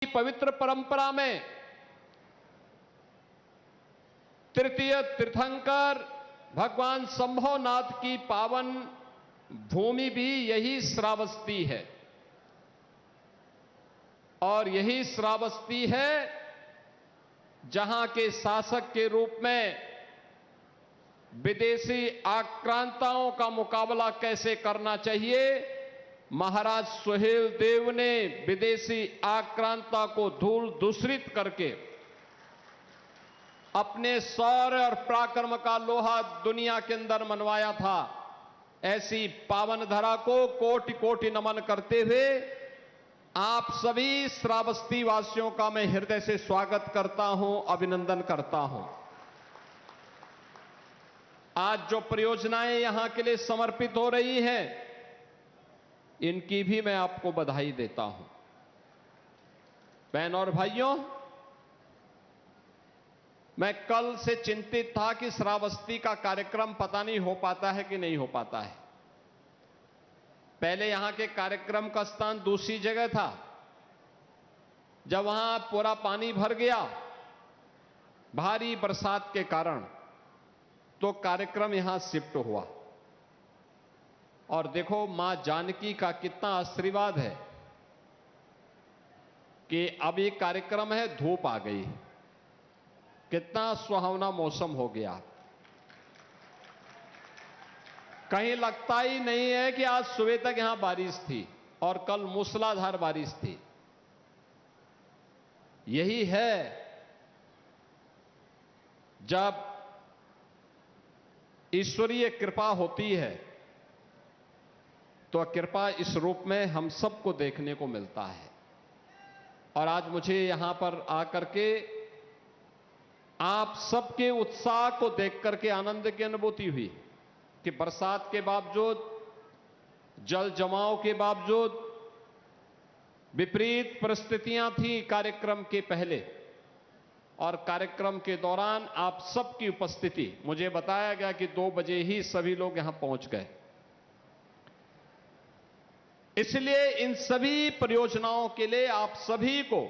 पवित्र परंपरा में तृतीय तीर्थंकर भगवान शंभोनाथ की पावन भूमि भी यही श्रावस्ती है और यही श्रावस्ती है जहां के शासक के रूप में विदेशी आक्रांताओं का मुकाबला कैसे करना चाहिए महाराज सुहेल देव ने विदेशी आक्रांता को धूल दूषित करके अपने शौर्य और पराक्रम का लोहा दुनिया के अंदर मनवाया था। ऐसी पावन धरा को कोटि कोटि नमन करते हुए आप सभी श्रावस्ती वासियों का मैं हृदय से स्वागत करता हूं, अभिनंदन करता हूं। आज जो परियोजनाएं यहां के लिए समर्पित हो रही हैं, इनकी भी मैं आपको बधाई देता हूं। बहनों और भाइयों, मैं कल से चिंतित था कि श्रावस्ती का कार्यक्रम पता नहीं हो पाता है कि नहीं हो पाता है। पहले यहां के कार्यक्रम का स्थान दूसरी जगह था। जब वहां पूरा पानी भर गया भारी बरसात के कारण, तो कार्यक्रम यहां शिफ्ट हुआ। और देखो मां जानकी का कितना आशीर्वाद है कि अब ये कार्यक्रम है, धूप आ गई, कितना सुहावना मौसम हो गया। कहीं लगता ही नहीं है कि आज सुबह तक यहां बारिश थी और कल मूसलाधार बारिश थी। यही है जब ईश्वरीय कृपा होती है तो कृपा इस रूप में हम सबको देखने को मिलता है। और आज मुझे यहां पर आकर के आप सबके उत्साह को देख करके आनंद की अनुभूति हुई कि बरसात के बावजूद, जल जमाव के बावजूद, विपरीत परिस्थितियां थी कार्यक्रम के पहले और कार्यक्रम के दौरान आप सबकी उपस्थिति, मुझे बताया गया कि 2 बजे ही सभी लोग यहां पहुंच गए। इसलिए इन सभी परियोजनाओं के लिए आप सभी को,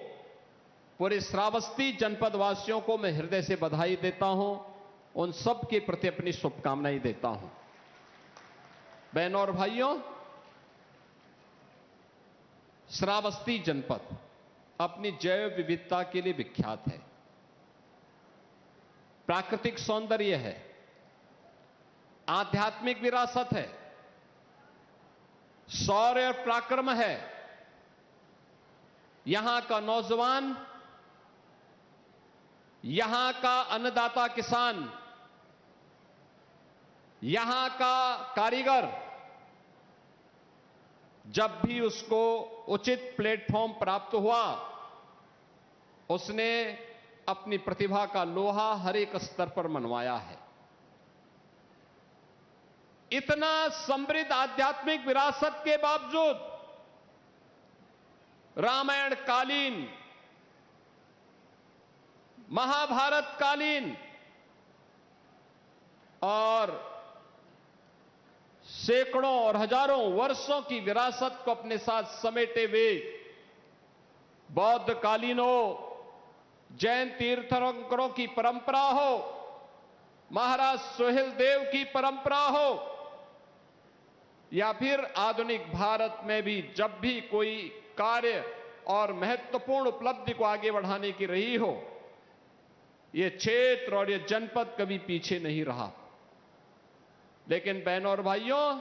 पूरे श्रावस्ती जनपद वासियों को मैं हृदय से बधाई देता हूं, उन सब के प्रति अपनी शुभकामनाएं देता हूं। बहनों और भाइयों, श्रावस्ती जनपद अपनी जैव विविधता के लिए विख्यात है, प्राकृतिक सौंदर्य है, आध्यात्मिक विरासत है, शौर्य और पराक्रम है। यहां का नौजवान, यहां का अन्नदाता किसान, यहां का कारीगर जब भी उसको उचित प्लेटफॉर्म प्राप्त हुआ, उसने अपनी प्रतिभा का लोहा हर एक स्तर पर मनवाया है। इतना समृद्ध आध्यात्मिक विरासत के बावजूद रामायण कालीन, महाभारत कालीन और सैकड़ों और हजारों वर्षों की विरासत को अपने साथ समेटे हुए बौद्ध कालीन हो, जैन तीर्थंकरों की परंपरा हो, महाराज सुहेल देव की परंपरा हो, या फिर आधुनिक भारत में भी जब भी कोई कार्य और महत्वपूर्ण उपलब्धि को आगे बढ़ाने की रही हो, यह क्षेत्र और यह जनपद कभी पीछे नहीं रहा। लेकिन बहनों और भाइयों,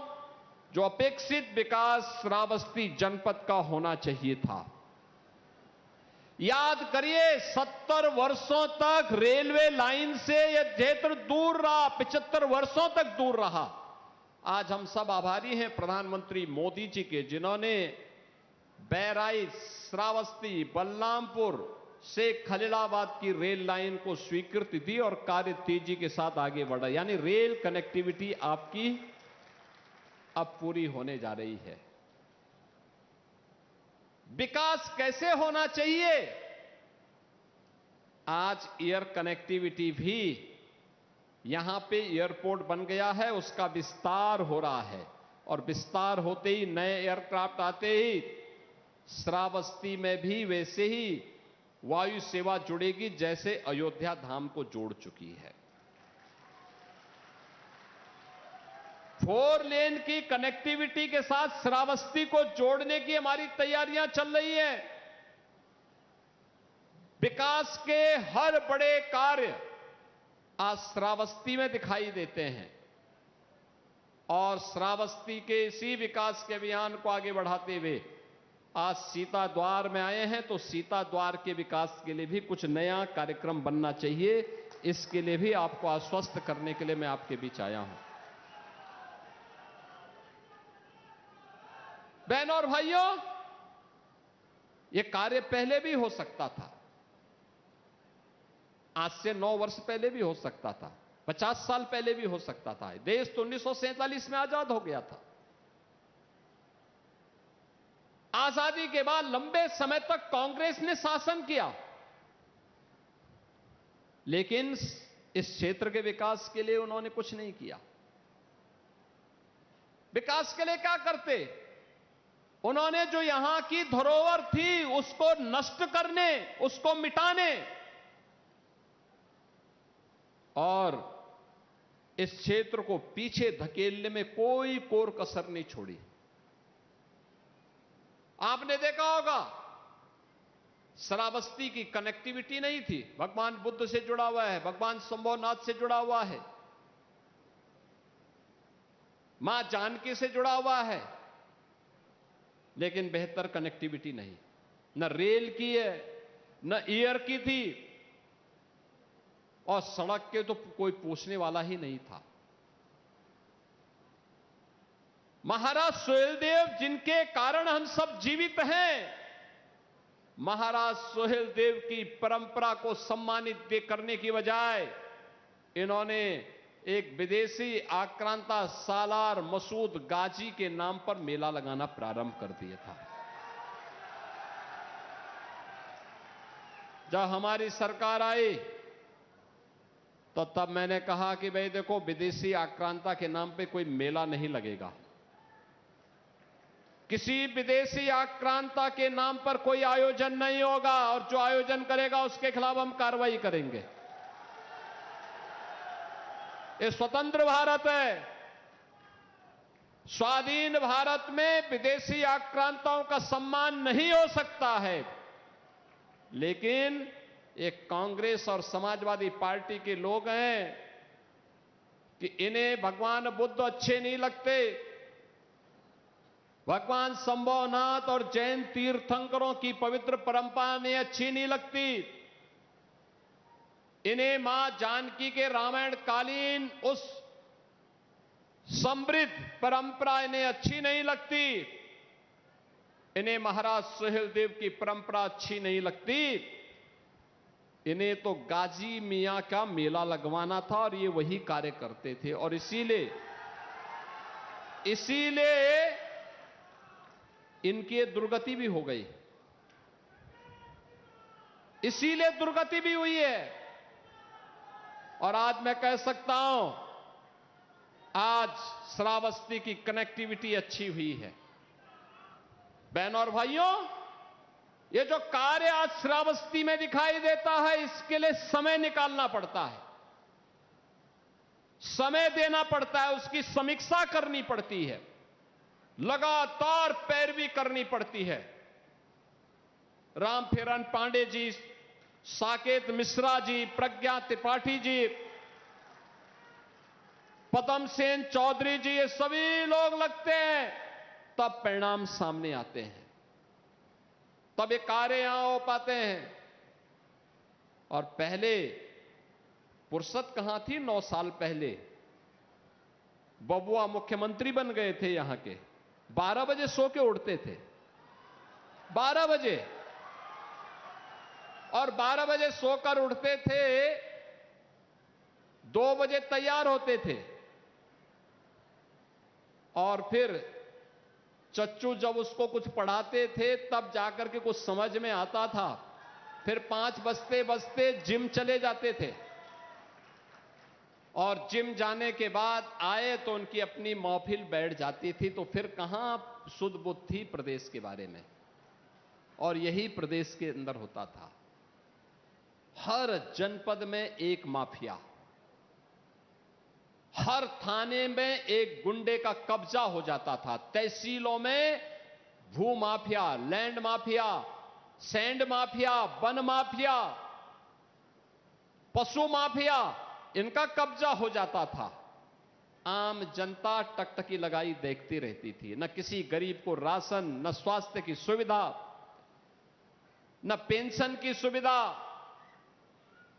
जो अपेक्षित विकास श्रावस्ती जनपद का होना चाहिए था, याद करिए 70 वर्षों तक रेलवे लाइन से यह क्षेत्र दूर रहा, 75 वर्षों तक दूर रहा। आज हम सब आभारी हैं प्रधानमंत्री मोदी जी के, जिन्होंने बहराइच, श्रावस्ती, बलरामपुर से खलीलाबाद की रेल लाइन को स्वीकृति दी और कार्य तेजी के साथ आगे बढ़ा। यानी रेल कनेक्टिविटी आपकी अब पूरी होने जा रही है। विकास कैसे होना चाहिए? आज एयर कनेक्टिविटी भी, यहां पे एयरपोर्ट बन गया है, उसका विस्तार हो रहा है और विस्तार होते ही, नए एयरक्राफ्ट आते ही श्रावस्ती में भी वैसे ही वायु सेवा जुड़ेगी जैसे अयोध्या धाम को जोड़ चुकी है। 4 लेन की कनेक्टिविटी के साथ श्रावस्ती को जोड़ने की हमारी तैयारियां चल रही हैं। विकास के हर बड़े कार्य आज श्रावस्ती में दिखाई देते हैं और श्रावस्ती के इसी विकास के अभियान को आगे बढ़ाते हुए आज सीता द्वार में आए हैं, तो सीता द्वार के विकास के लिए भी कुछ नया कार्यक्रम बनना चाहिए। इसके लिए भी आपको आश्वस्त करने के लिए मैं आपके बीच आया हूं। बहनों और भाइयों, यह कार्य पहले भी हो सकता था। आज से 9 वर्ष पहले भी हो सकता था, 50 साल पहले भी हो सकता था। देश तो 1947 में आजाद हो गया था। आजादी के बाद लंबे समय तक कांग्रेस ने शासन किया, लेकिन इस क्षेत्र के विकास के लिए उन्होंने कुछ नहीं किया। विकास के लिए क्या करते? उन्होंने जो यहां की धरोहर थी उसको नष्ट करने, उसको मिटाने और इस क्षेत्र को पीछे धकेलने में कोई कोर कसर नहीं छोड़ी। आपने देखा होगा, श्रावस्ती की कनेक्टिविटी नहीं थी। भगवान बुद्ध से जुड़ा हुआ है, भगवान शंभोनाथ से जुड़ा हुआ है, मां जानकी से जुड़ा हुआ है, लेकिन बेहतर कनेक्टिविटी नहीं। न रेल की है, न एयर की थी, और सड़क के तो कोई पूछने वाला ही नहीं था। महाराज सुहेलदेव, जिनके कारण हम सब जीवित हैं, महाराज सुहेलदेव की परंपरा को सम्मानित करने की बजाय इन्होंने एक विदेशी आक्रांता सालार मसूद गाजी के नाम पर मेला लगाना प्रारंभ कर दिया था। जब हमारी सरकार आई तो तब मैंने कहा कि भाई देखो, विदेशी आक्रांता के नाम पे कोई मेला नहीं लगेगा, किसी विदेशी आक्रांता के नाम पर कोई आयोजन नहीं होगा, और जो आयोजन करेगा उसके खिलाफ हम कार्रवाई करेंगे। ये स्वतंत्र भारत है। स्वाधीन भारत में विदेशी आक्रांताओं का सम्मान नहीं हो सकता है, लेकिन एक कांग्रेस और समाजवादी पार्टी के लोग हैं कि इन्हें भगवान बुद्ध अच्छे नहीं लगते, भगवान शंभोनाथ और जैन तीर्थंकरों की पवित्र परंपरा ने अच्छी नहीं लगती, इन्हें मां जानकी के रामायण कालीन उस समृद्ध परंपरा इन्हें अच्छी नहीं लगती, इन्हें महाराज सुहेलदेव की परंपरा अच्छी नहीं लगती, इन्हें तो गाजी मियां का मेला लगवाना था और ये वही कार्य करते थे। और इसीलिए इनकी दुर्गति भी हो गई, इसीलिए दुर्गति भी हुई है। और आज मैं कह सकता हूं, आज श्रावस्ती की कनेक्टिविटी अच्छी हुई है। बहनों और भाइयों, ये जो कार्य आज श्रावस्ती में दिखाई देता है, इसके लिए समय निकालना पड़ता है, समय देना पड़ता है, उसकी समीक्षा करनी पड़ती है, लगातार पैरवी करनी पड़ती है। रामफेरन पांडे जी, साकेत मिश्रा जी, प्रज्ञा त्रिपाठी जी, पदम सेन चौधरी जी, ये सभी लोग लगते हैं, तब परिणाम सामने आते हैं, तब ये कार्य यहां हो पाते हैं। और पहले फुर्सत कहां थी? 9 साल पहले बबुआ मुख्यमंत्री बन गए थे यहां के, 12 बजे सो के उठते थे, 12 बजे, और 12 बजे सोकर उठते थे, 2 बजे तैयार होते थे, और फिर चच्चू जब उसको कुछ पढ़ाते थे तब जाकर के कुछ समझ में आता था, फिर 5 बजते बजते जिम चले जाते थे, और जिम जाने के बाद आए तो उनकी अपनी महफिल बैठ जाती थी, तो फिर कहां सुध बुद्ध थी प्रदेश के बारे में। और यही प्रदेश के अंदर होता था। हर जनपद में एक माफिया, हर थाने में एक गुंडे का कब्जा हो जाता था। तहसीलों में भू mafia, land mafia, sand mafia, one mafia, पशु माफिया, इनका कब्जा हो जाता था। आम जनता टकटकी लगाई देखती रहती थी। न किसी गरीब को राशन, न स्वास्थ्य की सुविधा, न पेंशन की सुविधा,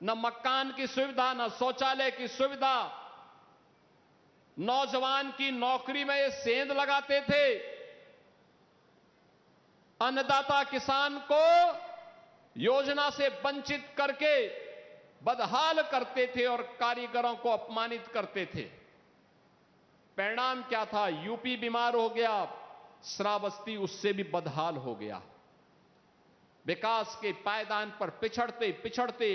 न मकान की सुविधा, न शौचालय की सुविधा। नौजवान की नौकरी में ये सेंध लगाते थे। अन्नदाता किसान को योजना से वंचित करके बदहाल करते थे और कारीगरों को अपमानित करते थे। परिणाम क्या था? यूपी बीमार हो गया, श्रावस्ती उससे भी बदहाल हो गया। विकास के पायदान पर पिछड़ते पिछड़ते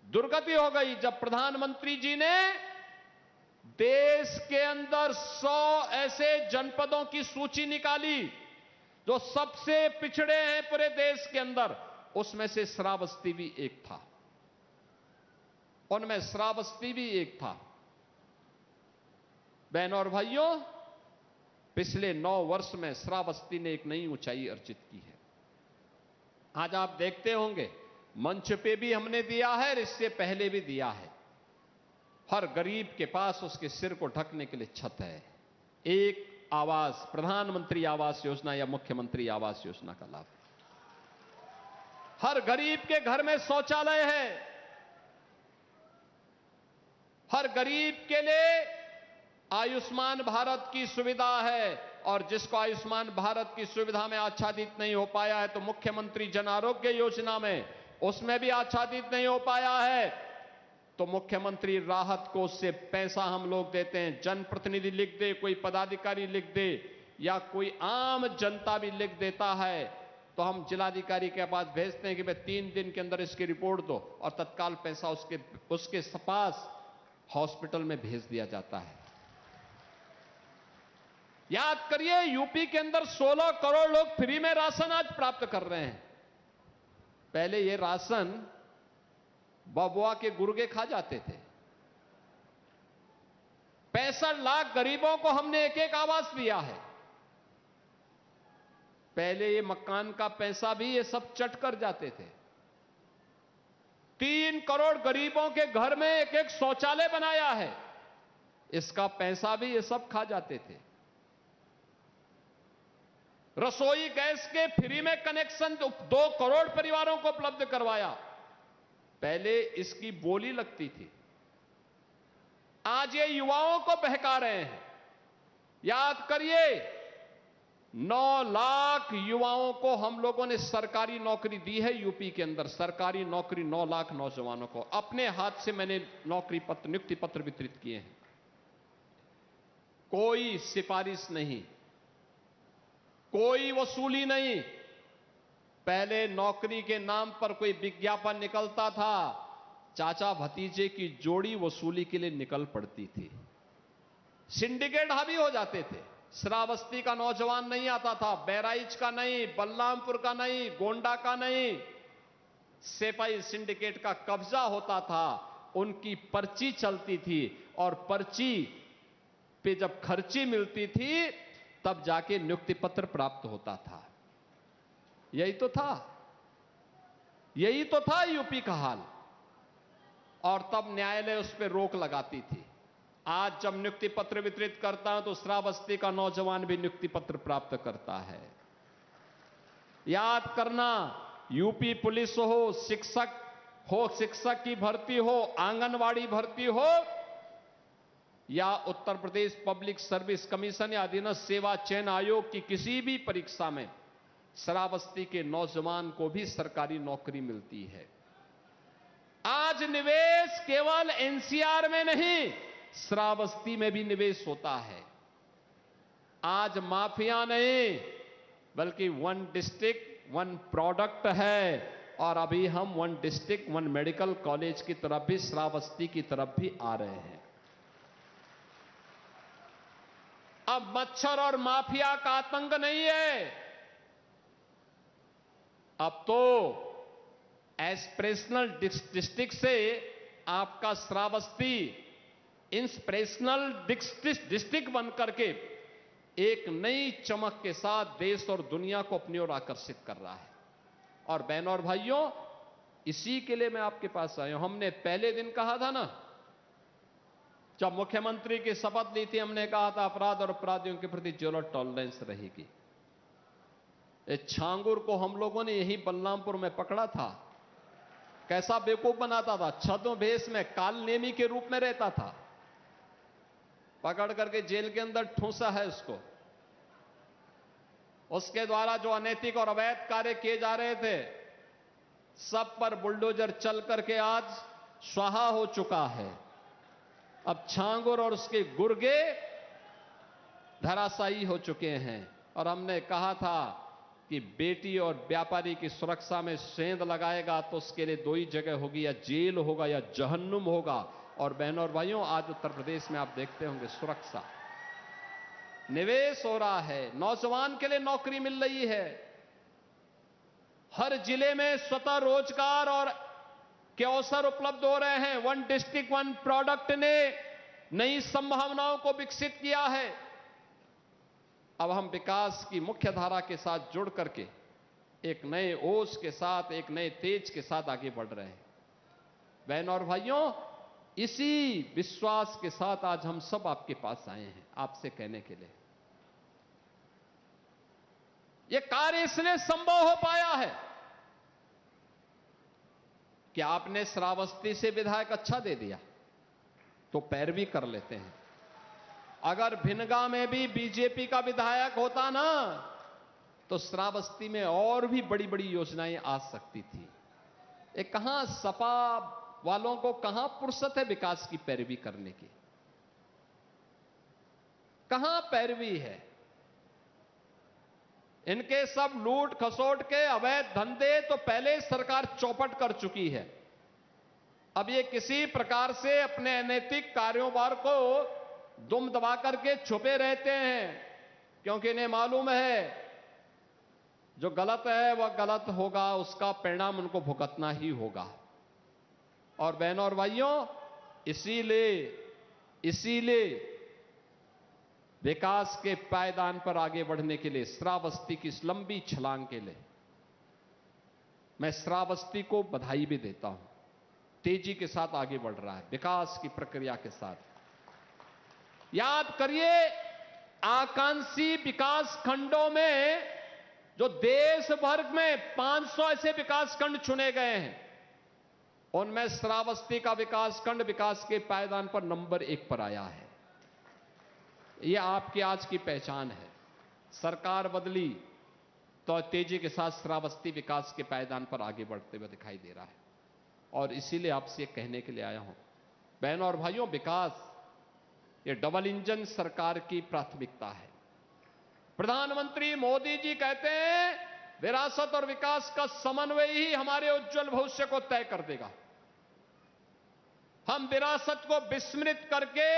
दुर्गति हो गई। जब प्रधानमंत्री जी ने देश के अंदर 100 ऐसे जनपदों की सूची निकाली जो सबसे पिछड़े हैं पूरे देश के अंदर, उसमें से श्रावस्ती भी एक था। उनमें श्रावस्ती भी एक था। बहनों और भाइयों, पिछले 9 वर्ष में श्रावस्ती ने एक नई ऊंचाई अर्जित की है। आज आप देखते होंगे मंच पे भी हमने दिया है, इससे पहले भी दिया है। हर गरीब के पास उसके सिर को ढकने के लिए छत है। एक आवास, प्रधानमंत्री आवास योजना या मुख्यमंत्री आवास योजना का लाभ। हर गरीब के घर में शौचालय है। हर गरीब के लिए आयुष्मान भारत की सुविधा है, और जिसको आयुष्मान भारत की सुविधा में आच्छादित नहीं हो पाया है तो मुख्यमंत्री जन आरोग्य योजना में उसमें भी आच्छादित नहीं हो पाया है तो मुख्यमंत्री राहत कोष से पैसा हम लोग देते हैं। जनप्रतिनिधि लिख दे, कोई पदाधिकारी लिख दे, या कोई आम जनता भी लिख देता है तो हम जिलाधिकारी के पास भेजते हैं कि भाई 3 दिन के अंदर इसकी रिपोर्ट दो, और तत्काल पैसा उसके पास हॉस्पिटल में भेज दिया जाता है। याद करिए, यूपी के अंदर 16 करोड़ लोग फ्री में राशन आज प्राप्त कर रहे हैं। पहले ये राशन बबुआ के गुर्गे खा जाते थे। 65 लाख गरीबों को हमने एक एक आवास दिया है। पहले ये मकान का पैसा भी ये सब चट कर जाते थे। 3 करोड़ गरीबों के घर में एक एक शौचालय बनाया है, इसका पैसा भी ये सब खा जाते थे। रसोई गैस के फ्री में कनेक्शन 2 करोड़ परिवारों को उपलब्ध करवाया। पहले इसकी बोली लगती थी, आज ये युवाओं को बहका रहे हैं। याद करिए, 9 लाख युवाओं को हम लोगों ने सरकारी नौकरी दी है यूपी के अंदर। सरकारी नौकरी 9 लाख नौजवानों को अपने हाथ से मैंने नौकरी पत्र, नियुक्ति पत्र वितरित किए हैं। कोई सिफारिश नहीं, कोई वसूली नहीं। पहले नौकरी के नाम पर कोई विज्ञापन निकलता था, चाचा भतीजे की जोड़ी वसूली के लिए निकल पड़ती थी। सिंडिकेट हावी हो जाते थे। श्रावस्ती का नौजवान नहीं आता था, बहराइच का नहीं, बलरामपुर का नहीं, गोंडा का नहीं। सेपाई सिंडिकेट का कब्जा होता था, उनकी पर्ची चलती थी, और पर्ची पे जब खर्ची मिलती थी तब जाके नियुक्ति पत्र प्राप्त होता था। यही तो था, यही तो था यूपी का हाल। और तब न्यायालय उस पर रोक लगाती थी। आज जब नियुक्ति पत्र वितरित करता हूं तो श्रावस्ती का नौजवान भी नियुक्ति पत्र प्राप्त करता है। याद करना, यूपी पुलिस हो, शिक्षक की भर्ती हो, आंगनवाड़ी भर्ती हो, या Uttar Pradesh public service commission या अधीनस्थ सेवा चयन आयोग की किसी भी परीक्षा में श्रावस्ती के नौजवान को भी सरकारी नौकरी मिलती है। आज निवेश केवल एनसीआर में नहीं, श्रावस्ती में भी निवेश होता है। आज माफिया नहीं, बल्कि 1 डिस्ट्रिक्ट 1 प्रोडक्ट है, और अभी हम 1 डिस्ट्रिक्ट 1 मेडिकल कॉलेज की तरफ भी, श्रावस्ती की तरफ भी आ रहे हैं। अब मच्छर और माफिया का आतंक नहीं है। अब तो एस्पिरेशनल डिस्ट्रिक्ट से आपका श्रावस्ती इंस्पिरेशनल डिस्ट्रिक्ट बनकर के एक नई चमक के साथ देश और दुनिया को अपनी ओर आकर्षित कर रहा है। और बहनों और भाइयों, इसी के लिए मैं आपके पास आया हूं। हमने पहले दिन कहा था ना, जब मुख्यमंत्री की शपथ ली थी, हमने कहा था अपराध और अपराधियों के प्रति जीरो टॉलरेंस रहेगी। इस छांगुर को हम लोगों ने यही बलरामपुर में पकड़ा था। कैसा बेवकूफ बनाता था, छद्म भेष में कालनेमी के रूप में रहता था। पकड़ करके जेल के अंदर ठूंसा है उसको। उसके द्वारा जो अनैतिक और अवैध कार्य किए जा रहे थे, सब पर बुलडोजर चल करके आज स्वाहा हो चुका है। अब छांगुर और उसके गुर्गे धराशायी हो चुके हैं। और हमने कहा था कि बेटी और व्यापारी की सुरक्षा में सेंध लगाएगा तो उसके लिए दो ही जगह होगी, या जेल होगा या जहन्नुम होगा। और बहनों और भाइयों, आज उत्तर प्रदेश में आप देखते होंगे सुरक्षा, निवेश हो रहा है, नौजवान के लिए नौकरी मिल रही है, हर जिले में स्वतः रोजगार और के अवसर उपलब्ध हो रहे हैं। वन डिस्ट्रिक्ट वन प्रोडक्ट ने नई संभावनाओं को विकसित किया है। अब हम विकास की मुख्य धारा के साथ जुड़ करके एक नए ओज के साथ, एक नए तेज के साथ आगे बढ़ रहे हैं। बहनों और भाइयों, इसी विश्वास के साथ आज हम सब आपके पास आए हैं, आपसे कहने के लिए यह कार्य इसलिए संभव हो पाया है कि आपने श्रावस्ती से विधायक अच्छा दे दिया तो पैरवी कर लेते हैं। अगर भिनगा में भी बीजेपी का विधायक होता ना, तो श्रावस्ती में और भी बड़ी बड़ी योजनाएं आ सकती थी। ये कहां सपा वालों को कहां फुर्सत है विकास की पैरवी करने की? कहां पैरवी है? इनके सब लूट खसोट के अवैध धंधे तो पहले सरकार चौपट कर चुकी है। अब ये किसी प्रकार से अपने अनैतिक कारोबार को दुम दबा करके छुपे रहते हैं, क्योंकि इन्हें मालूम है जो गलत है वह गलत होगा, उसका परिणाम उनको भुगतना ही होगा। और बहनों और भाइयों, इसीलिए विकास के पायदान पर आगे बढ़ने के लिए, श्रावस्ती की इस लंबी छलांग के लिए मैं श्रावस्ती को बधाई भी देता हूं। तेजी के साथ आगे बढ़ रहा है विकास की प्रक्रिया के साथ। याद करिए, आकांक्षी विकास खंडों में जो देश भर में 500 ऐसे विकास खंड चुने गए हैं, उनमें श्रावस्ती का विकास खंड विकास के पायदान पर नंबर 1 पर आया है। यह आपकी आज की पहचान है। सरकार बदली तो तेजी के साथ श्रावस्ती विकास के पायदान पर आगे बढ़ते हुए दिखाई दे रहा है। और इसीलिए आपसे कहने के लिए आया हूं, बहनों और भाइयों, विकास ये डबल इंजन सरकार की प्राथमिकता है। प्रधानमंत्री मोदी जी कहते हैं विरासत और विकास का समन्वय ही हमारे उज्जवल भविष्य को तय कर देगा। हम विरासत को विस्मृत करके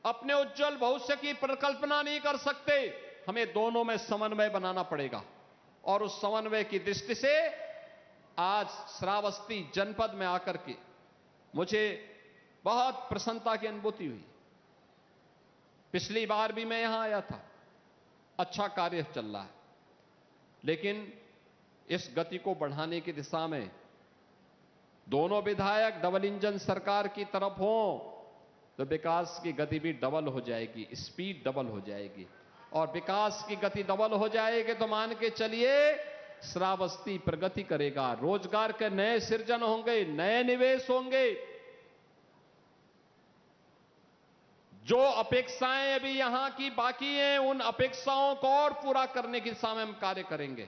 अपने उज्जवल भविष्य की परिकल्पना नहीं कर सकते। हमें दोनों में समन्वय बनाना पड़ेगा। और उस समन्वय की दृष्टि से आज श्रावस्ती जनपद में आकर के मुझे बहुत प्रसन्नता की अनुभूति हुई। पिछली बार भी मैं यहां आया था, अच्छा कार्य चल रहा है, लेकिन इस गति को बढ़ाने की दिशा में दोनों विधायक डबल इंजन सरकार की तरफ हों तो विकास की गति भी डबल हो जाएगी, स्पीड डबल हो जाएगी। और विकास की गति डबल हो जाएगी तो मान के चलिए श्रावस्ती प्रगति करेगा, रोजगार के नए सृजन होंगे, नए निवेश होंगे। जो अपेक्षाएं अभी यहां की बाकी हैं, उन अपेक्षाओं को और पूरा करने की दिशा में हम कार्य करेंगे।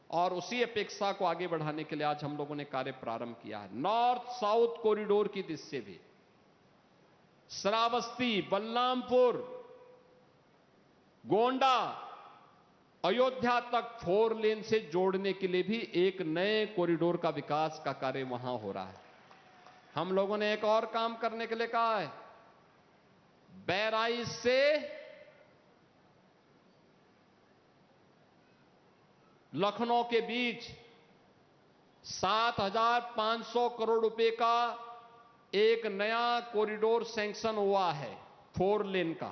और उसी अपेक्षा को आगे बढ़ाने के लिए आज हम लोगों ने कार्य प्रारंभ किया है। नॉर्थ साउथ कॉरिडोर की दृष्टि से भी श्रावस्ती, बलरामपुर, गोंडा, अयोध्या तक 4 लेन से जोड़ने के लिए भी एक नए कॉरिडोर का विकास का कार्य वहां हो रहा है। हम लोगों ने एक और काम करने के लिए कहा है, बहराइच से लखनऊ के बीच 7,500 करोड़ रुपए का एक नया कॉरिडोर सैंक्शन हुआ है 4 लेन का।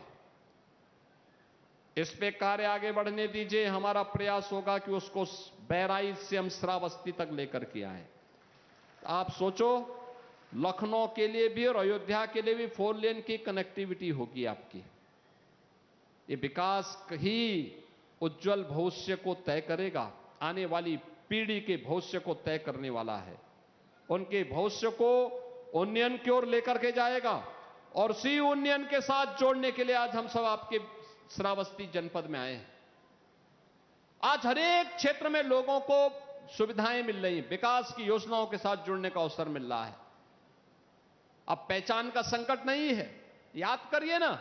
इस पे कार्य आगे बढ़ने दीजिए। हमारा प्रयास होगा कि उसको बहराइच से हम श्रावस्ती तक लेकर के आए। आप सोचो, लखनऊ के लिए भी और अयोध्या के लिए भी 4 लेन की कनेक्टिविटी होगी आपकी। ये विकास ही उज्जवल भविष्य को तय करेगा, आने वाली पीढ़ी के भविष्य को तय करने वाला है। उनके भविष्य को उन्नयन की ओर लेकर के जाएगा और उसी उन्नयन के साथ जोड़ने के लिए आज हम सब आपके श्रावस्ती जनपद में आए हैं। आज हर एक क्षेत्र में लोगों को सुविधाएं मिल रही हैं, विकास की योजनाओं के साथ जुड़ने का अवसर मिल रहा है। अब पहचान का संकट नहीं है। याद करिए ना,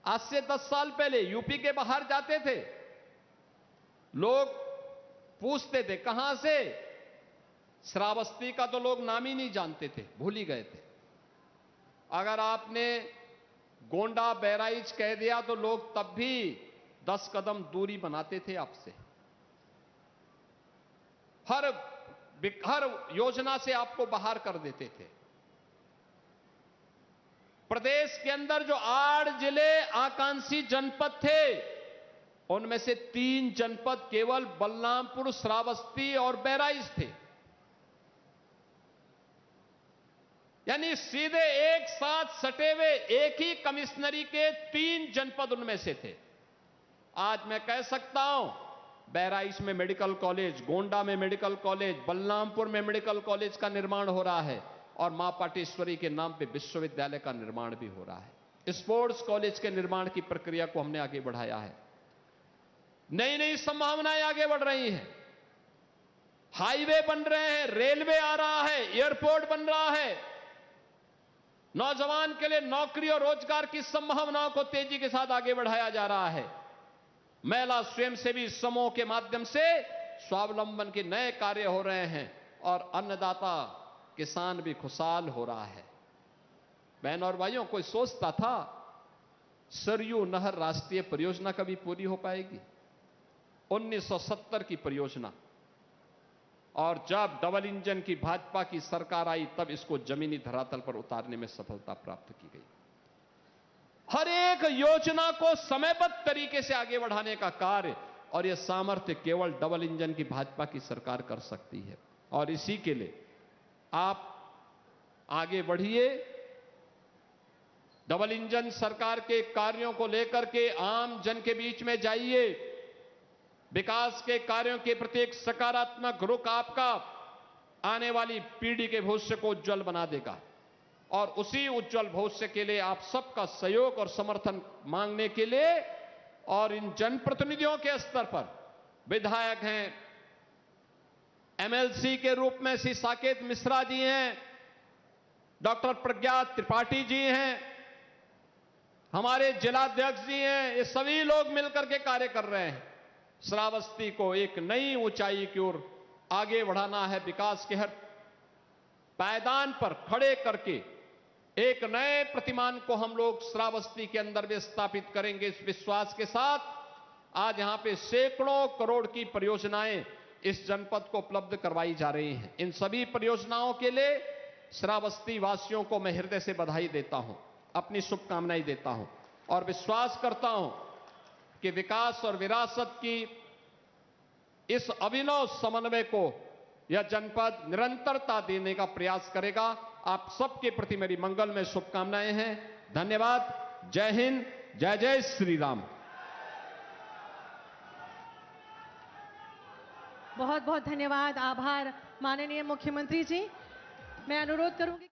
आज से 10 साल पहले यूपी के बाहर जाते थे, लोग पूछते थे कहां से, श्रावस्ती का तो लोग नाम ही नहीं जानते थे, भूल ही गए थे। अगर आपने गोंडा बहराइच कह दिया तो लोग तब भी 10 कदम दूरी बनाते थे आपसे। हर योजना से आपको बाहर कर देते थे। प्रदेश के अंदर जो 8 जिले आकांक्षी जनपद थे, उनमें से 3 जनपद केवल बलरामपुर, श्रावस्ती और बहराइच थे। यानी सीधे एक साथ सटे हुए एक ही कमिश्नरी के 3 जनपद उनमें से थे। आज मैं कह सकता हूं, बहराइच में मेडिकल कॉलेज, गोंडा में मेडिकल कॉलेज, बलरामपुर में मेडिकल कॉलेज का निर्माण हो रहा है और मां पाटेश्वरी के नाम पे विश्वविद्यालय का निर्माण भी हो रहा है। स्पोर्ट्स कॉलेज के निर्माण की प्रक्रिया को हमने आगे बढ़ाया है। नई नई संभावनाएं आगे बढ़ रही हैं। हाईवे बन रहे हैं, रेलवे आ रहा है, एयरपोर्ट बन रहा है। नौजवान के लिए नौकरी और रोजगार की संभावनाओं को तेजी के साथ आगे बढ़ाया जा रहा है। महिला स्वयंसेवी समूह के माध्यम से स्वावलंबन के नए कार्य हो रहे हैं और अन्नदाता किसान भी खुशहाल हो रहा है। बहन और भाइयों, कोई सोचता था सरयू नहर राष्ट्रीय परियोजना कभी पूरी हो पाएगी? 1970 की परियोजना, और जब डबल इंजन की भाजपा की सरकार आई तब इसको जमीनी धरातल पर उतारने में सफलता प्राप्त की गई। हर एक योजना को समयबद्ध तरीके से आगे बढ़ाने का कार्य और यह सामर्थ्य केवल डबल इंजन की भाजपा की सरकार कर सकती है। और इसी के लिए आप आगे बढ़िए, डबल इंजन सरकार के कार्यों को लेकर के आम जन के बीच में जाइए। विकास के कार्यों के प्रति एक सकारात्मक रुख आपका आने वाली पीढ़ी के भविष्य को उज्जवल बना देगा। और उसी उज्जवल भविष्य के लिए आप सबका सहयोग और समर्थन मांगने के लिए, और इन जनप्रतिनिधियों के स्तर पर विधायक हैं, एमएलसी के रूप में श्री साकेत मिश्रा जी हैं, डॉक्टर प्रज्ञा त्रिपाठी जी हैं, हमारे जिलाध्यक्ष जी हैं, ये सभी लोग मिलकर के कार्य कर रहे हैं। श्रावस्ती को एक नई ऊंचाई की ओर आगे बढ़ाना है। विकास के हर पायदान पर खड़े करके एक नए प्रतिमान को हम लोग श्रावस्ती के अंदर भी स्थापित करेंगे। इस विश्वास के साथ आज यहां पे सैकड़ों करोड़ की परियोजनाएं इस जनपद को उपलब्ध करवाई जा रही हैं। इन सभी परियोजनाओं के लिए श्रावस्ती वासियों को मैं हृदय से बधाई देता हूं, अपनी शुभकामनाएं देता हूं और विश्वास करता हूं कि विकास और विरासत की इस अभिनव समन्वय को यह जनपद निरंतरता देने का प्रयास करेगा। आप सबके प्रति मेरी मंगलमय शुभकामनाएं हैं। धन्यवाद। जय हिंद, जय जय श्री राम। बहुत बहुत धन्यवाद, आभार माननीय मुख्यमंत्री जी। मैं अनुरोध करूंगी